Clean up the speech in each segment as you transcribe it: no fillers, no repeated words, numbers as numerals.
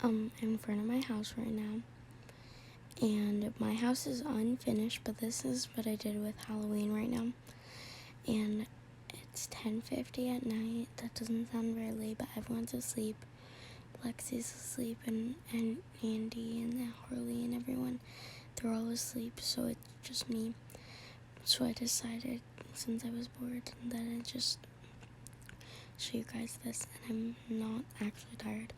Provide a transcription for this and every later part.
in front of my house right now, and my house is unfinished, but this is what I did with Halloween right now. And it's 10:50 at night. That doesn't sound very late, but everyone's asleep. Lexi's asleep, and Andy and Harley and everyone, they're all asleep, so it's just me. So I decided, since I was bored, that I'd just show you guys this, and I'm not actually tired.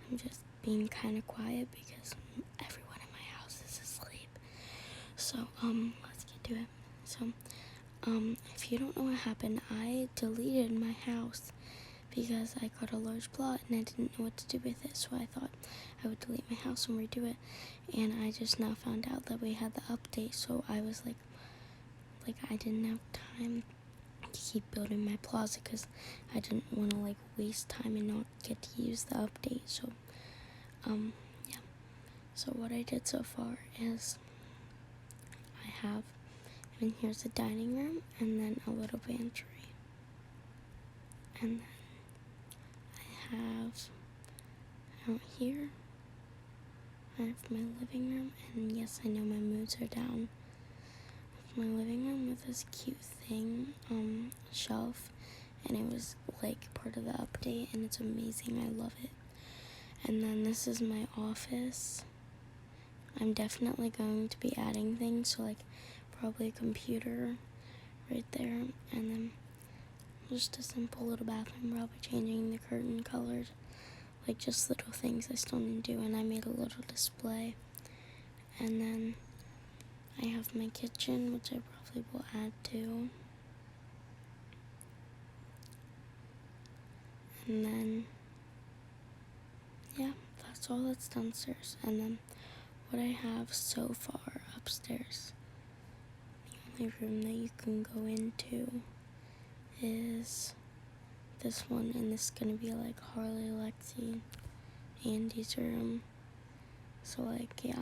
I'm just being kind of quiet because everyone in my house is asleep. So, let's get to it. So, if you don't know what happened, I deleted my house because I got a large plot and I didn't know what to do with it, so I thought I would delete my house and redo it. And I just now found out that we had the update, so I was like I didn't have time to keep building my plaza because I didn't want to waste time and not get to use the update. So yeah, so what I did so far is and here's the dining room, and then a little pantry, and then I have out here I have my living room, and yes, I know my moods are down. My living room with this cute thing, shelf, and it was part of the update, and it's amazing. I love it. And then this is my office. I'm definitely going to be adding things, so probably a computer right there, and then just a simple little bathroom, probably changing the curtain colors, just little things I still need to do. And I made a little display, and then I have my kitchen, which I probably will add to. And then, yeah, that's all that's downstairs. And then what I have so far upstairs, the only room that you can go into is this one. And this is going to be Harley, Lexi, Andy's room. So yeah.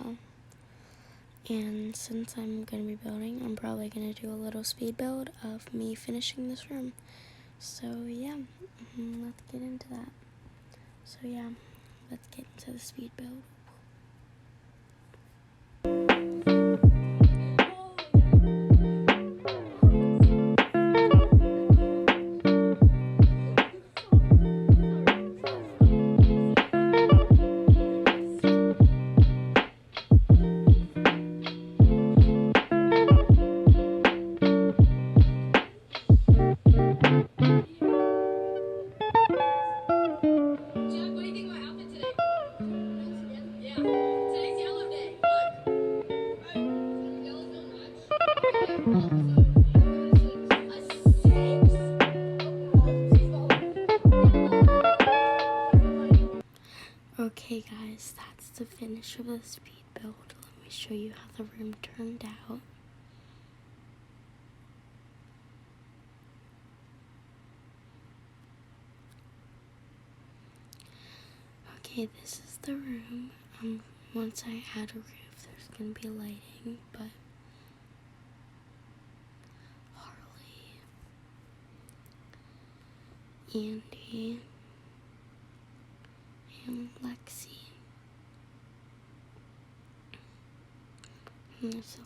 And since I'm going to be building, I'm probably going to do a little speed build of me finishing this room. So yeah, let's get into that. So yeah, let's get into the speed build. Okay guys, that's the finish of the speed build. Let me show you how the room turned out. Okay, this is the room. Once I add a roof, there's gonna be lighting, but Harley, Andy, and Lexi. And there's